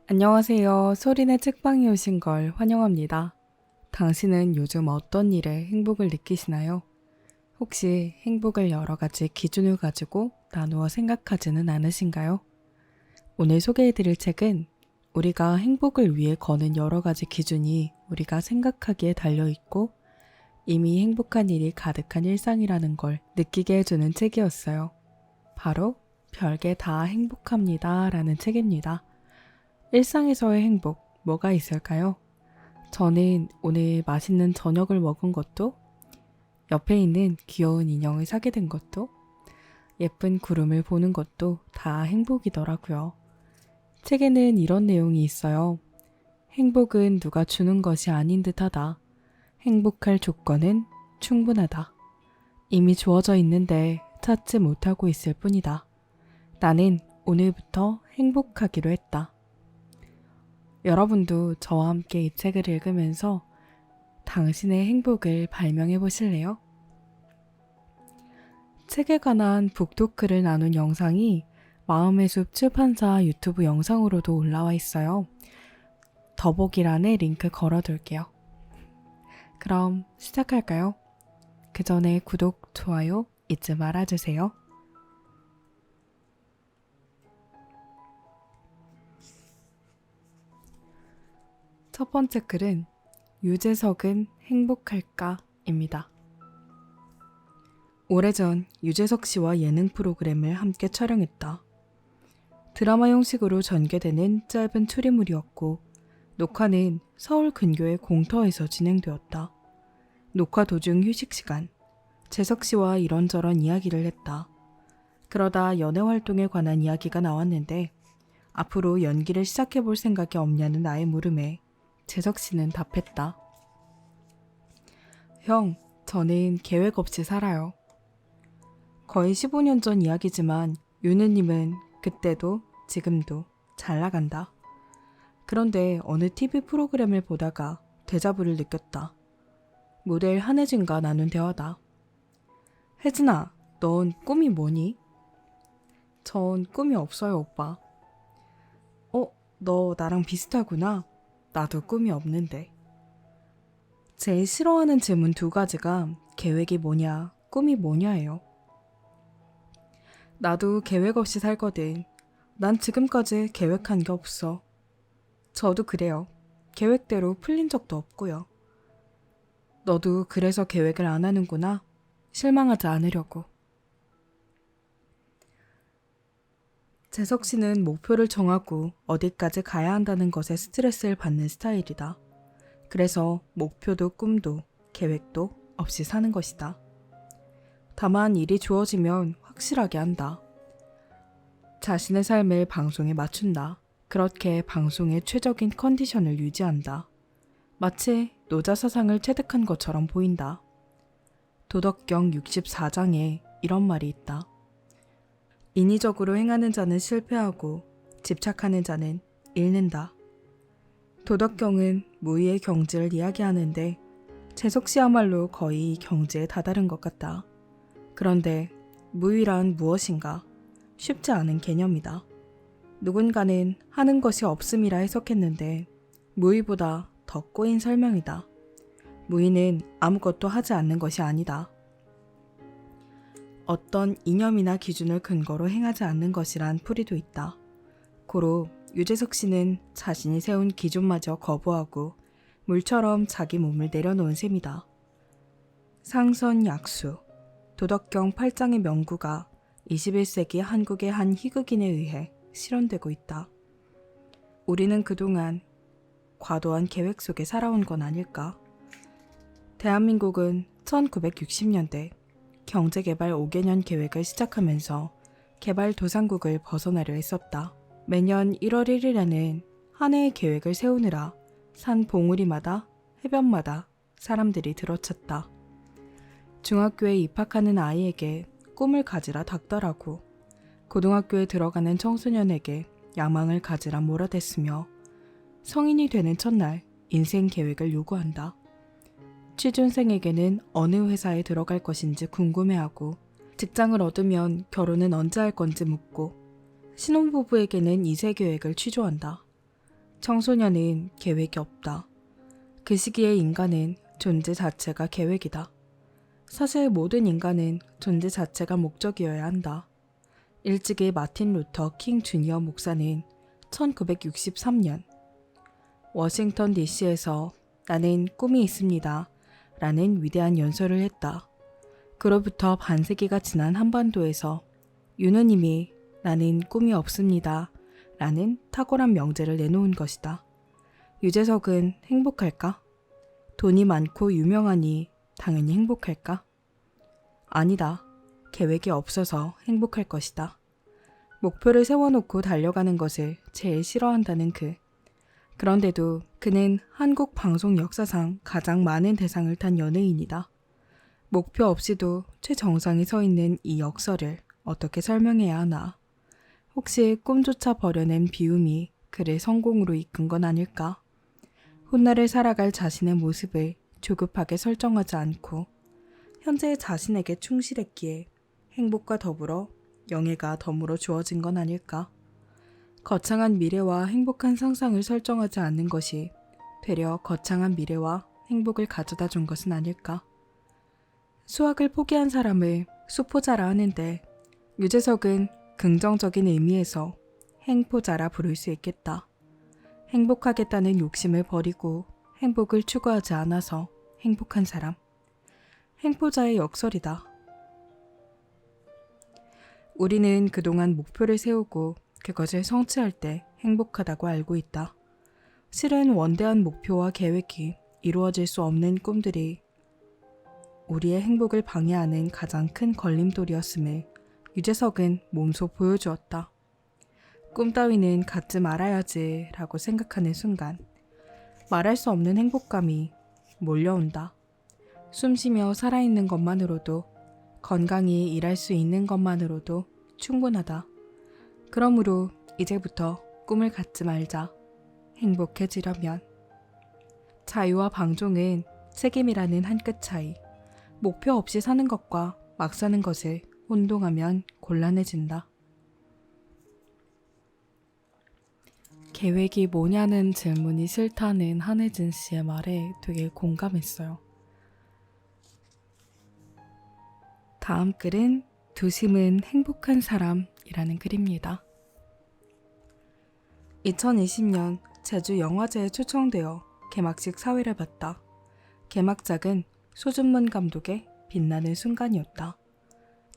안녕하세요. 소리네 책방에 오신 걸 환영합니다. 당신은 요즘 어떤 일에 행복을 느끼시나요? 혹시 행복을 여러 가지 기준을 가지고 나누어 생각하지는 않으신가요? 오늘 소개해드릴 책은 우리가 행복을 위해 거는 여러 가지 기준이 우리가 생각하기에 달려있고 이미 행복한 일이 가득한 일상이라는 걸 느끼게 해주는 책이었어요. 바로 별게 다 행복합니다 라는 책입니다. 일상에서의 행복, 뭐가 있을까요? 저는 오늘 맛있는 저녁을 먹은 것도, 옆에 있는 귀여운 인형을 사게 된 것도, 예쁜 구름을 보는 것도 다 행복이더라고요. 책에는 이런 내용이 있어요. 행복은 누가 주는 것이 아닌 듯하다. 행복할 조건은 충분하다. 이미 주어져 있는데 찾지 못하고 있을 뿐이다. 나는 오늘부터 행복하기로 했다. 여러분도 저와 함께 이 책을 읽으면서 당신의 행복을 발명해 보실래요? 책에 관한 북토크를 나눈 영상이 마음의 숲 출판사 유튜브 영상으로도 올라와 있어요. 더보기란에 링크 걸어둘게요. 그럼 시작할까요? 그 전에 구독, 좋아요 잊지 말아주세요. 첫 번째 글은 유재석은 행복할까?입니다. 오래전 유재석 씨와 예능 프로그램을 함께 촬영했다. 드라마 형식으로 전개되는 짧은 추리물이었고 녹화는 서울 근교의 공터에서 진행되었다. 녹화 도중 휴식 시간, 재석 씨와 이런저런 이야기를 했다. 그러다 연애 활동에 관한 이야기가 나왔는데 앞으로 연기를 시작해볼 생각이 없냐는 나의 물음에 재석 씨는 답했다. 형, 저는 계획 없이 살아요. 거의 15년 전 이야기지만 유느님은 그때도 지금도 잘 나간다. 그런데 어느 TV 프로그램을 보다가 데자부를 느꼈다. 모델 한혜진과 나눈 대화다. 혜진아, 넌 꿈이 뭐니? 전 꿈이 없어요, 오빠. 너 나랑 비슷하구나. 나도 꿈이 없는데. 제일 싫어하는 질문 두 가지가 계획이 뭐냐, 꿈이 뭐냐예요. 나도 계획 없이 살거든. 난 지금까지 계획한 게 없어. 저도 그래요. 계획대로 풀린 적도 없고요. 너도 그래서 계획을 안 하는구나. 실망하지 않으려고. 재석 씨는 목표를 정하고 어디까지 가야 한다는 것에 스트레스를 받는 스타일이다. 그래서 목표도 꿈도 계획도 없이 사는 것이다. 다만 일이 주어지면 확실하게 한다. 자신의 삶을 방송에 맞춘다. 그렇게 방송의 최적인 컨디션을 유지한다. 마치 노자사상을 체득한 것처럼 보인다. 도덕경 64장에 이런 말이 있다. 인위적으로 행하는 자는 실패하고 집착하는 자는 잃는다. 도덕경은 무의의 경지를 이야기하는데 재석 씨야말로 거의 경지에 다다른 것 같다. 그런데 무의란 무엇인가? 쉽지 않은 개념이다. 누군가는 하는 것이 없음이라 해석했는데 무의보다 더 꼬인 설명이다. 무의는 아무것도 하지 않는 것이 아니다. 어떤 이념이나 기준을 근거로 행하지 않는 것이란 풀이도 있다. 고로 유재석 씨는 자신이 세운 기준마저 거부하고 물처럼 자기 몸을 내려놓은 셈이다. 상선약수, 도덕경 8장의 명구가 21세기 한국의 한 희극인에 의해 실현되고 있다. 우리는 그동안 과도한 계획 속에 살아온 건 아닐까? 대한민국은 1960년대 경제개발 5개년 계획을 시작하면서 개발도상국을 벗어나려 했었다. 매년 1월 1일에는 한 해의 계획을 세우느라 산 봉우리마다 해변마다 사람들이 들어찼다. 중학교에 입학하는 아이에게 꿈을 가지라 닥달하고 고등학교에 들어가는 청소년에게 야망을 가지라 몰아댔으며 성인이 되는 첫날 인생 계획을 요구한다. 취준생에게는 어느 회사에 들어갈 것인지 궁금해하고 직장을 얻으면 결혼은 언제 할 건지 묻고 신혼부부에게는 2세 계획을 취조한다. 청소년은 계획이 없다. 그 시기의 인간은 존재 자체가 계획이다. 사실 모든 인간은 존재 자체가 목적이어야 한다. 일찍이 마틴 루터 킹 주니어 목사는 1963년 워싱턴 DC에서 나는 꿈이 있습니다 라는 위대한 연설을 했다. 그로부터 반세기가 지난 한반도에서 유느님이 나는 꿈이 없습니다 라는 탁월한 명제를 내놓은 것이다. 유재석은 행복할까? 돈이 많고 유명하니 당연히 행복할까? 아니다. 계획이 없어서 행복할 것이다. 목표를 세워놓고 달려가는 것을 제일 싫어한다는 그. 그런데도 그는 한국 방송 역사상 가장 많은 대상을 탄 연예인이다. 목표 없이도 최정상에 서 있는 이 역설을 어떻게 설명해야 하나? 혹시 꿈조차 버려낸 비움이 그를 성공으로 이끈 건 아닐까? 훗날을 살아갈 자신의 모습을 조급하게 설정하지 않고 현재의 자신에게 충실했기에 행복과 더불어 영예가 덤으로 주어진 건 아닐까? 거창한 미래와 행복한 상상을 설정하지 않는 것이 되려 거창한 미래와 행복을 가져다 준 것은 아닐까? 수학을 포기한 사람을 수포자라 하는데 유재석은 긍정적인 의미에서 행포자라 부를 수 있겠다. 행복하겠다는 욕심을 버리고 행복을 추구하지 않아서 행복한 사람. 행포자의 역설이다. 우리는 그동안 목표를 세우고 그것을 성취할 때 행복하다고 알고 있다. 실은 원대한 목표와 계획이 이루어질 수 없는 꿈들이 우리의 행복을 방해하는 가장 큰 걸림돌이었음을 유재석은 몸소 보여주었다. 꿈 따위는 갖지 말아야지 라고 생각하는 순간 말할 수 없는 행복감이 몰려온다. 숨쉬며 살아있는 것만으로도 건강히 일할 수 있는 것만으로도 충분하다. 그러므로 이제부터 꿈을 갖지 말자. 행복해지려면. 자유와 방종은 책임이라는 한 끗 차이. 목표 없이 사는 것과 막 사는 것을 혼동하면 곤란해진다. 계획이 뭐냐는 질문이 싫다는 한혜진 씨의 말에 되게 공감했어요. 다음 글은 두심은 행복한 사람이라는 글입니다. 2020년 제주영화제에 초청되어 개막식 사회를 봤다. 개막작은 소준문 감독의 빛나는 순간이었다.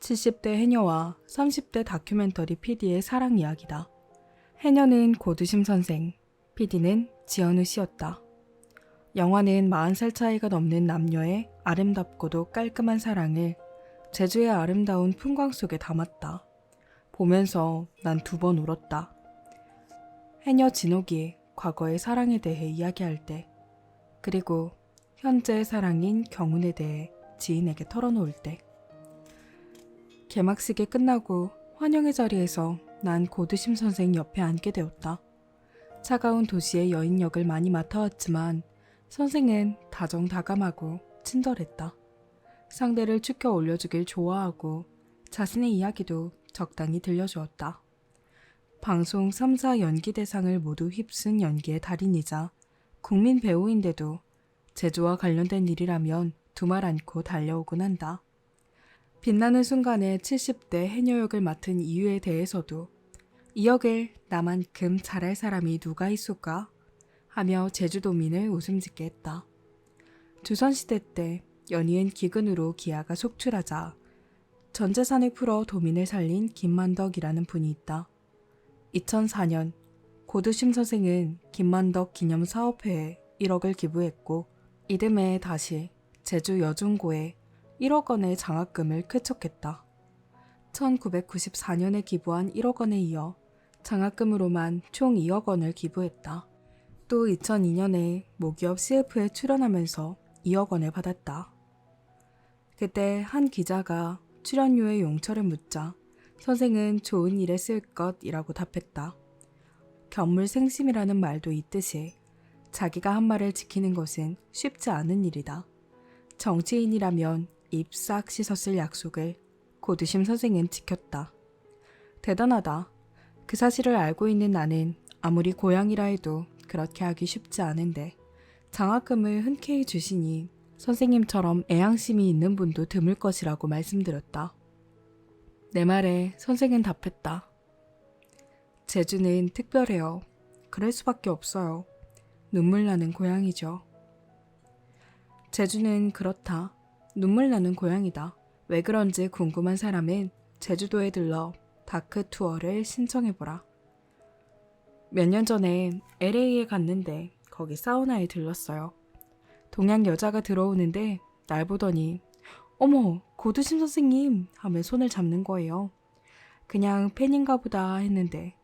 70대 해녀와 30대 다큐멘터리 PD의 사랑 이야기다. 해녀는 고두심 선생, PD는 지현우 씨였다. 영화는 40살 차이가 넘는 남녀의 아름답고도 깔끔한 사랑을 제주의 아름다운 풍광 속에 담았다. 보면서 난 2번 울었다. 해녀 진옥이 과거의 사랑에 대해 이야기할 때, 그리고 현재의 사랑인 경운에 대해 지인에게 털어놓을 때. 개막식이 끝나고 환영의 자리에서 난 고두심 선생 옆에 앉게 되었다. 차가운 도시의 여인 역을 많이 맡아왔지만 선생은 다정다감하고 친절했다. 상대를 축혀 올려주길 좋아하고 자신의 이야기도 적당히 들려주었다. 방송 3사 연기대상을 모두 휩쓴 연기의 달인이자 국민 배우인데도 제주와 관련된 일이라면 두말 않고 달려오곤 한다. 빛나는 순간에 70대 해녀 역을 맡은 이유에 대해서도 이 역을 나만큼 잘할 사람이 누가 있을까? 하며 제주도민을 웃음짓게 했다. 조선시대 때 연이은 기근으로 기아가 속출하자 전 재산을 풀어 도민을 살린 김만덕이라는 분이 있다. 2004년 고두심 선생은 김만덕 기념사업회에 1억을 기부했고 이듬해 다시 제주 여중고에 1억 원의 장학금을 쾌척했다. 1994년에 기부한 1억 원에 이어 장학금으로만 총 2억 원을 기부했다. 또 2002년에 모기업 CF에 출연하면서 2억 원을 받았다. 그때 한 기자가 출연료의 용처를 묻자 선생은 좋은 일에 쓸 것이라고 답했다. 견물생심이라는 말도 있듯이 자기가 한 말을 지키는 것은 쉽지 않은 일이다. 정치인이라면 입 싹 씻었을 약속을 고두심 선생은 지켰다. 대단하다. 그 사실을 알고 있는 나는 아무리 고향이라 해도 그렇게 하기 쉽지 않은데 장학금을 흔쾌히 주시니 선생님처럼 애양심이 있는 분도 드물 것이라고 말씀드렸다. 내 말에 선생은 답했다. 제주는 특별해요. 그럴 수밖에 없어요. 눈물 나는 고향이죠. 제주는 그렇다. 눈물 나는 고향이다. 왜 그런지 궁금한 사람은 제주도에 들러 다크 투어를 신청해보라. 몇 년 전에 LA에 갔는데 거기 사우나에 들렀어요. 동양 여자가 들어오는데 날 보더니 어머, 고두심 선생님 하며 손을 잡는 거예요. 그냥 팬인가 보다 했는데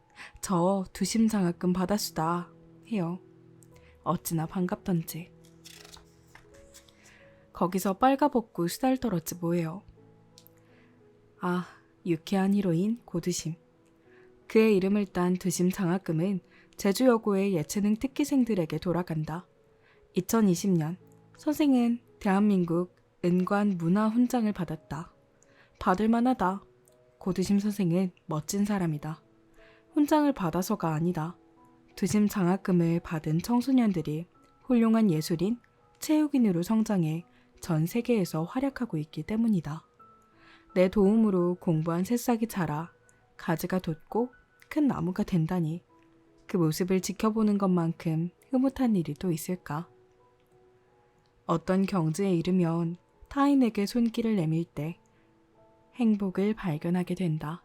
저 두심 장학금 받았수다 해요. 어찌나 반갑던지. 거기서 빨가벗고 수달 떨었지 뭐예요. 아, 유쾌한 히로인 고두심. 그의 이름을 딴 두심 장학금은 제주여고의 예체능 특기생들에게 돌아간다. 2020년 선생은 대한민국 은관 문화 훈장을 받았다. 받을 만하다. 고두심 선생은 멋진 사람이다. 훈장을 받아서가 아니다. 두심 장학금을 받은 청소년들이 훌륭한 예술인, 체육인으로 성장해 전 세계에서 활약하고 있기 때문이다. 내 도움으로 공부한 새싹이 자라 가지가 돋고 큰 나무가 된다니 그 모습을 지켜보는 것만큼 흐뭇한 일이 또 있을까? 어떤 경지에 이르면 타인에게 손길을 내밀 때 행복을 발견하게 된다.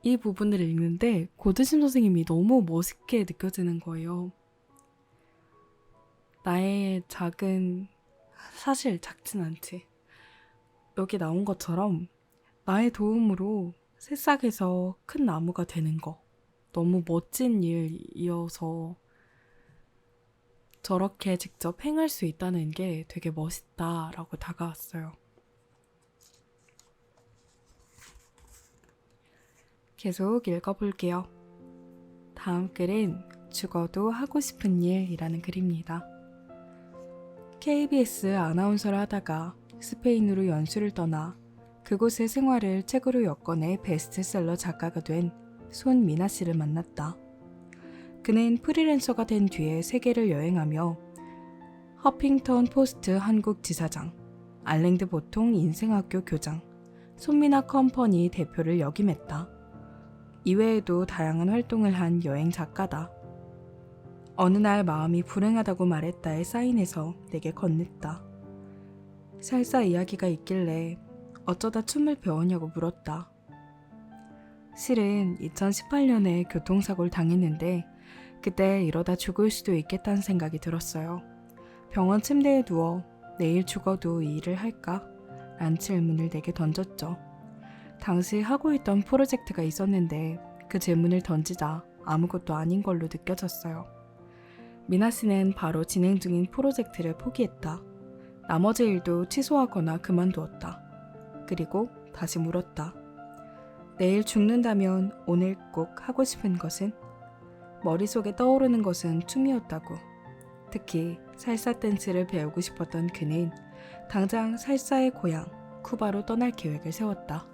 이 부분을 읽는데 고두심 선생님이 너무 멋있게 느껴지는 거예요. 나의 작은, 사실 작진 않지. 여기 나온 것처럼 나의 도움으로 새싹에서 큰 나무가 되는 거. 너무 멋진 일이어서 저렇게 직접 행할 수 있다는 게 되게 멋있다라고 다가왔어요. 계속 읽어볼게요. 다음 글은 죽어도 하고 싶은 일이라는 글입니다. KBS 아나운서를 하다가 스페인으로 연수를 떠나 그곳의 생활을 책으로 엮어내 베스트셀러 작가가 된 손미나 씨를 만났다. 그는 프리랜서가 된 뒤에 세계를 여행하며 허핑턴 포스트 한국 지사장, 알랭드 보통 인생학교 교장, 손미나 컴퍼니 대표를 역임했다. 이외에도 다양한 활동을 한 여행 작가다. 어느 날 마음이 불행하다고 말했다에 사인해서 내게 건넸다. 살사 이야기가 있길래 어쩌다 춤을 배웠냐고 물었다. 실은 2018년에 교통사고를 당했는데 그때 이러다 죽을 수도 있겠다는 생각이 들었어요. 병원 침대에 누워 내일 죽어도 이 일을 할까? 라는 질문을 내게 던졌죠. 당시 하고 있던 프로젝트가 있었는데 그 질문을 던지자 아무것도 아닌 걸로 느껴졌어요. 미나 씨는 바로 진행 중인 프로젝트를 포기했다. 나머지 일도 취소하거나 그만두었다. 그리고 다시 물었다. 내일 죽는다면 오늘 꼭 하고 싶은 것은? 머릿속에 떠오르는 것은 춤이었다고. 특히 살사 댄스를 배우고 싶었던 그는 당장 살사의 고향 쿠바로 떠날 계획을 세웠다.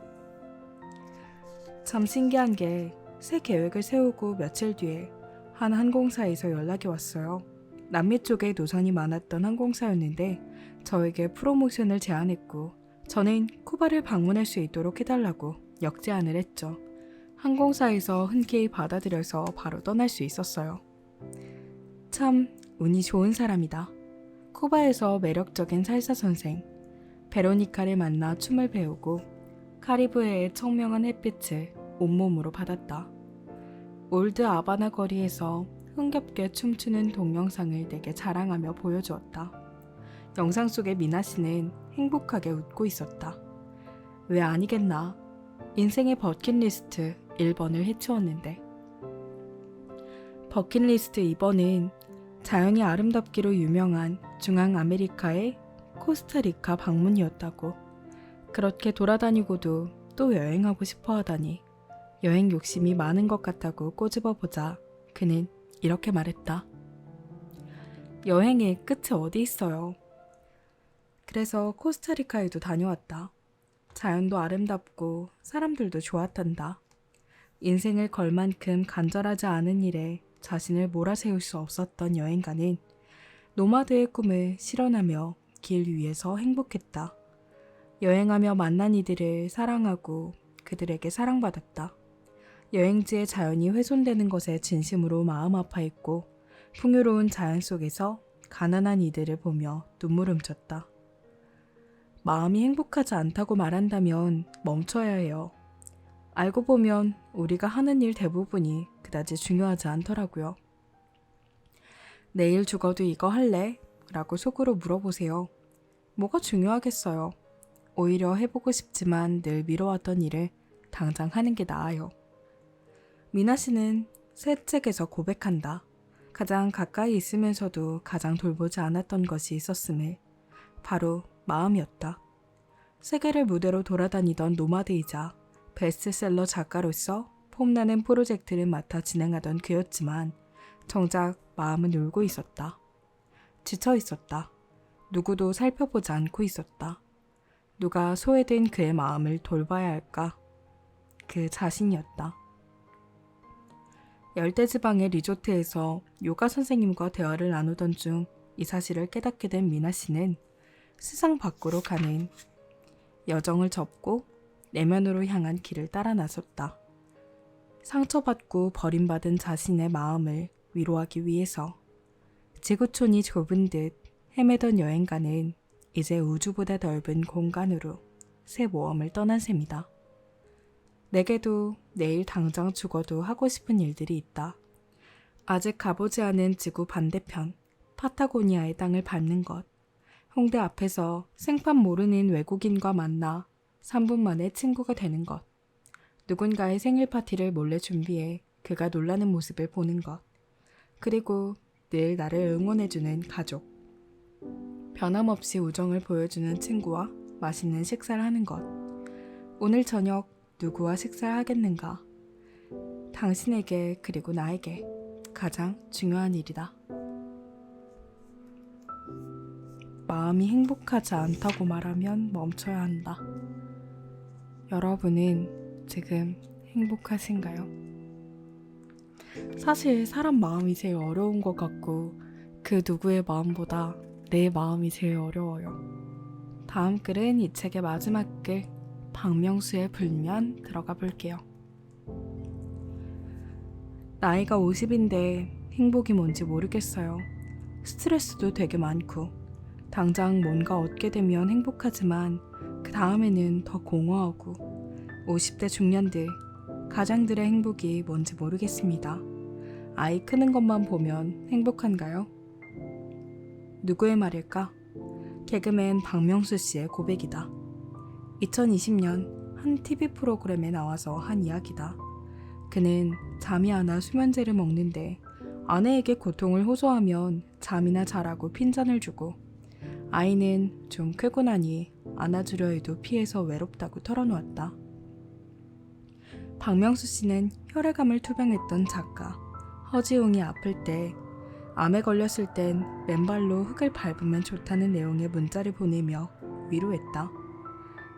참 신기한 게 새 계획을 세우고 며칠 뒤에 한 항공사에서 연락이 왔어요. 남미 쪽에 노선이 많았던 항공사였는데 저에게 프로모션을 제안했고 저는 쿠바를 방문할 수 있도록 해달라고 역제안을 했죠. 항공사에서 흔쾌히 받아들여서 바로 떠날 수 있었어요. 참 운이 좋은 사람이다. 쿠바에서 매력적인 살사 선생 베로니카를 만나 춤을 배우고 카리브해의 청명한 햇빛을 온몸으로 받았다. 올드 아바나 거리에서 흥겹게 춤추는 동영상을 내게 자랑하며 보여주었다. 영상 속의 미나 씨는 행복하게 웃고 있었다. 왜 아니겠나. 인생의 버킷리스트 1번을 해치웠는데. 버킷리스트 2번은 자연이 아름답기로 유명한 중앙아메리카의 코스타리카 방문이었다고. 그렇게 돌아다니고도 또 여행하고 싶어 하다니 여행 욕심이 많은 것 같다고 꼬집어보자 그는 이렇게 말했다. 여행의 끝이 어디 있어요. 그래서 코스타리카에도 다녀왔다. 자연도 아름답고 사람들도 좋았단다. 인생을 걸 만큼 간절하지 않은 일에 자신을 몰아세울 수 없었던 여행가는 노마드의 꿈을 실현하며 길 위에서 행복했다. 여행하며 만난 이들을 사랑하고 그들에게 사랑받았다. 여행지의 자연이 훼손되는 것에 진심으로 마음 아파했고 풍요로운 자연 속에서 가난한 이들을 보며 눈물 훔쳤다. 마음이 행복하지 않다고 말한다면 멈춰야 해요. 알고 보면 우리가 하는 일 대부분이 그다지 중요하지 않더라고요. 내일 죽어도 이거 할래? 라고 속으로 물어보세요. 뭐가 중요하겠어요. 오히려 해보고 싶지만 늘 미뤄왔던 일을 당장 하는 게 나아요. 미나 씨는 새 책에서 고백한다. 가장 가까이 있으면서도 가장 돌보지 않았던 것이 있었음을. 바로 마음이었다. 세계를 무대로 돌아다니던 노마드이자 베스트셀러 작가로서 폼나는 프로젝트를 맡아 진행하던 그였지만 정작 마음은 울고 있었다. 지쳐 있었다. 누구도 살펴보지 않고 있었다. 누가 소외된 그의 마음을 돌봐야 할까? 그 자신이었다. 열대지방의 리조트에서 요가 선생님과 대화를 나누던 중 이 사실을 깨닫게 된 미나 씨는 세상 밖으로 가는 여정을 접고 내면으로 향한 길을 따라 나섰다. 상처받고 버림받은 자신의 마음을 위로하기 위해서 지구촌이 좁은 듯 헤매던 여행가는 이제 우주보다 넓은 공간으로 새 모험을 떠난 셈이다. 내게도 내일 당장 죽어도 하고 싶은 일들이 있다. 아직 가보지 않은 지구 반대편 파타고니아의 땅을 밟는 것. 홍대 앞에서 생판 모르는 외국인과 만나 3분 만에 친구가 되는 것. 누군가의 생일 파티를 몰래 준비해 그가 놀라는 모습을 보는 것. 그리고 늘 나를 응원해주는 가족. 변함없이 우정을 보여주는 친구와 맛있는 식사를 하는 것. 오늘 저녁 누구와 식사를 하겠는가? 당신에게 그리고 나에게 가장 중요한 일이다. 마음이 행복하지 않다고 말하면 멈춰야 한다. 여러분은 지금 행복하신가요? 사실 사람 마음이 제일 어려운 것 같고 그 누구의 마음보다 내 마음이 제일 어려워요. 다음 글은 이 책의 마지막 글 박명수의 불면 들어가 볼게요. 나이가 50인데 행복이 뭔지 모르겠어요. 스트레스도 되게 많고 당장 뭔가 얻게 되면 행복하지만 그 다음에는 더 공허하고 50대 중년들 가장들의 행복이 뭔지 모르겠습니다. 아이 크는 것만 보면 행복한가요? 누구의 말일까? 개그맨 박명수 씨의 고백이다. 2020년 한 TV 프로그램에 나와서 한 이야기다. 그는 잠이 안 와 수면제를 먹는데 아내에게 고통을 호소하면 잠이나 자라고 핀잔을 주고 아이는 좀 크고 나니 안아주려 해도 피해서 외롭다고 털어놓았다. 박명수 씨는 혈액암을 투병했던 작가 허지웅이 아플 때 암에 걸렸을 땐 맨발로 흙을 밟으면 좋다는 내용의 문자를 보내며 위로했다.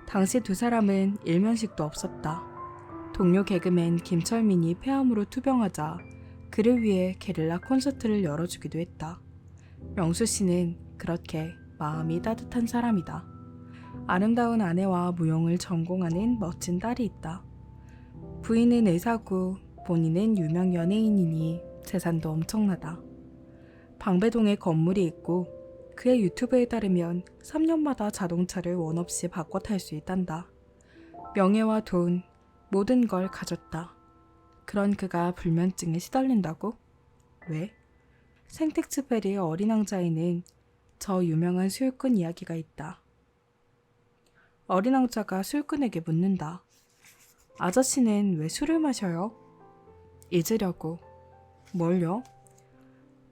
당시 두 사람은 일면식도 없었다. 동료 개그맨 김철민이 폐암으로 투병하자 그를 위해 게릴라 콘서트를 열어주기도 했다. 명수 씨는 그렇게 마음이 따뜻한 사람이다. 아름다운 아내와 무용을 전공하는 멋진 딸이 있다. 부인은 의사고 본인은 유명 연예인이니 재산도 엄청나다. 방배동에 건물이 있고 그의 유튜브에 따르면 3년마다 자동차를 원 없이 바꿔 탈 수 있단다. 명예와 돈, 모든 걸 가졌다. 그런 그가 불면증에 시달린다고? 왜? 생텍쥐페리의 어린 왕자에는 저 유명한 술꾼 이야기가 있다. 어린 왕자가 술꾼에게 묻는다. 아저씨는 왜 술을 마셔요? 잊으려고. 뭘요?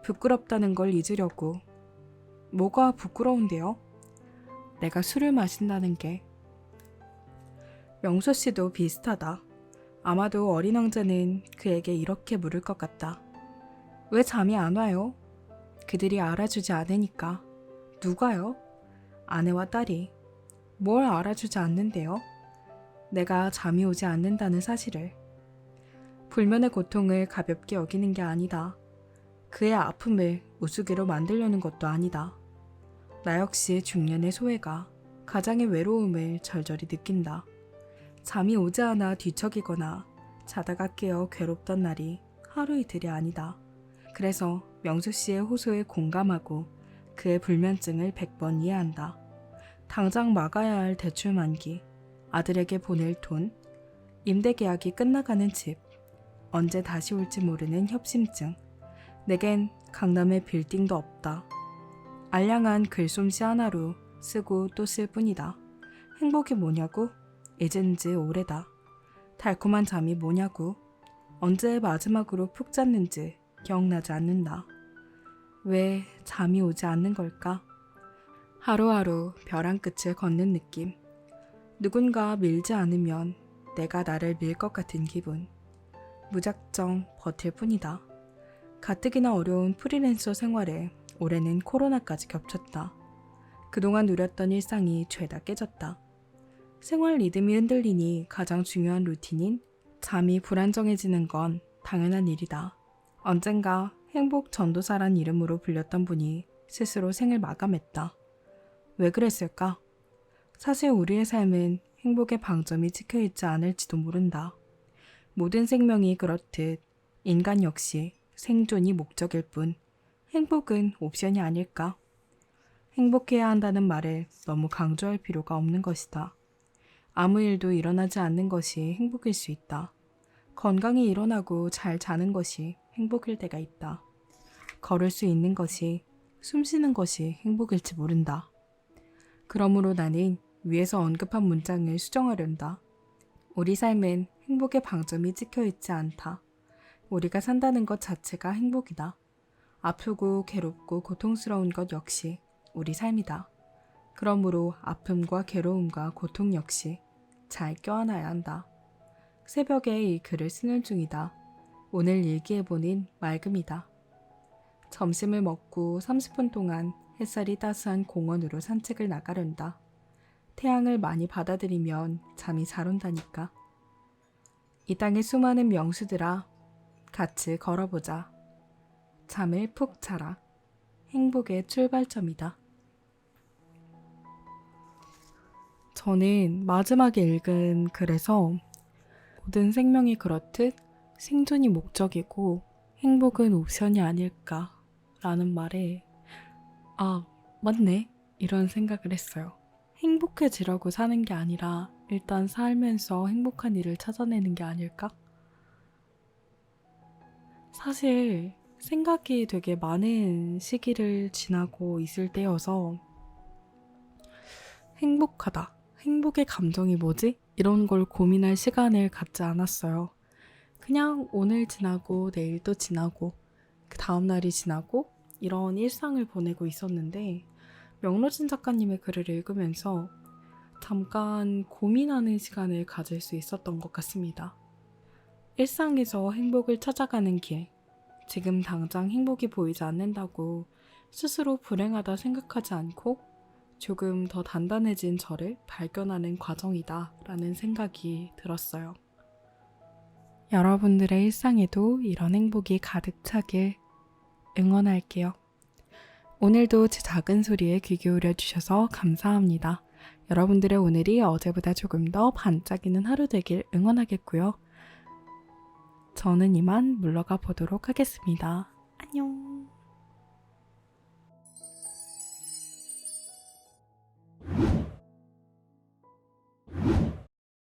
부끄럽다는 걸 잊으려고. 뭐가 부끄러운데요? 내가 술을 마신다는 게. 명수 씨도 비슷하다. 아마도 어린 왕자는 그에게 이렇게 물을 것 같다. 왜 잠이 안 와요? 그들이 알아주지 않으니까. 누가요? 아내와 딸이. 뭘 알아주지 않는데요? 내가 잠이 오지 않는다는 사실을. 불면의 고통을 가볍게 여기는 게 아니다. 그의 아픔을 우스개로 만들려는 것도 아니다. 나 역시 중년의 소외가 가장의 외로움을 절절히 느낀다. 잠이 오지 않아 뒤척이거나 자다가 깨어 괴롭던 날이 하루 이틀이 아니다. 그래서 명수 씨의 호소에 공감하고 그의 불면증을 100번 이해한다. 당장 막아야 할 대출 만기, 아들에게 보낼 돈, 임대 계약이 끝나가는 집, 언제 다시 올지 모르는 협심증. 내겐 강남에 빌딩도 없다. 알량한 글솜씨 하나로 쓰고 또 쓸 뿐이다. 행복이 뭐냐고? 잊은 지 오래다. 달콤한 잠이 뭐냐고? 언제 마지막으로 푹 잤는지 기억나지 않는다. 왜 잠이 오지 않는 걸까? 하루하루 벼랑 끝을 걷는 느낌. 누군가 밀지 않으면 내가 나를 밀 것 같은 기분. 무작정 버틸 뿐이다. 가뜩이나 어려운 프리랜서 생활에 올해는 코로나까지 겹쳤다. 그동안 누렸던 일상이 죄다 깨졌다. 생활 리듬이 흔들리니 가장 중요한 루틴인 잠이 불안정해지는 건 당연한 일이다. 언젠가 행복 전도사란 이름으로 불렸던 분이 스스로 생을 마감했다. 왜 그랬을까? 사실 우리의 삶은 행복의 방점이 찍혀있지 않을지도 모른다. 모든 생명이 그렇듯 인간 역시 생존이 목적일 뿐 행복은 옵션이 아닐까? 행복해야 한다는 말을 너무 강조할 필요가 없는 것이다. 아무 일도 일어나지 않는 것이 행복일 수 있다. 건강히 일어나고 잘 자는 것이 행복일 때가 있다. 걸을 수 있는 것이, 숨 쉬는 것이 행복일지 모른다. 그러므로 나는 위에서 언급한 문장을 수정하려다. 우리 삶은 행복의 방점이 찍혀있지 않다. 우리가 산다는 것 자체가 행복이다. 아프고 괴롭고 고통스러운 것 역시 우리 삶이다. 그러므로 아픔과 괴로움과 고통 역시 잘 껴안아야 한다. 새벽에 이 글을 쓰는 중이다. 오늘 일기예보는 맑음이다. 점심을 먹고 30분 동안 햇살이 따스한 공원으로 산책을 나가련다. 태양을 많이 받아들이면 잠이 잘 온다니까. 이 땅의 수많은 명수들아, 같이 걸어보자. 잠을 푹 자라. 행복의 출발점이다. 저는 마지막에 읽은 글에서 모든 생명이 그렇듯 생존이 목적이고 행복은 옵션이 아닐까라는 말에 맞네 이런 생각을 했어요. 행복해지려고 사는 게 아니라 일단 살면서 행복한 일을 찾아내는 게 아닐까? 사실 생각이 되게 많은 시기를 지나고 있을 때여서 행복하다, 행복의 감정이 뭐지? 이런 걸 고민할 시간을 갖지 않았어요. 그냥 오늘 지나고 내일도 지나고 그 다음날이 지나고 이런 일상을 보내고 있었는데 명로진 작가님의 글을 읽으면서 잠깐 고민하는 시간을 가질 수 있었던 것 같습니다. 일상에서 행복을 찾아가는 길, 지금 당장 행복이 보이지 않는다고 스스로 불행하다 생각하지 않고 조금 더 단단해진 저를 발견하는 과정이다 라는 생각이 들었어요. 여러분들의 일상에도 이런 행복이 가득 차길 응원할게요. 오늘도 제 작은 소리에 귀 기울여 주셔서 감사합니다. 여러분들의 오늘이 어제보다 조금 더 반짝이는 하루 되길 응원하겠고요. 저는 이만 물러가 보도록 하겠습니다. 안녕.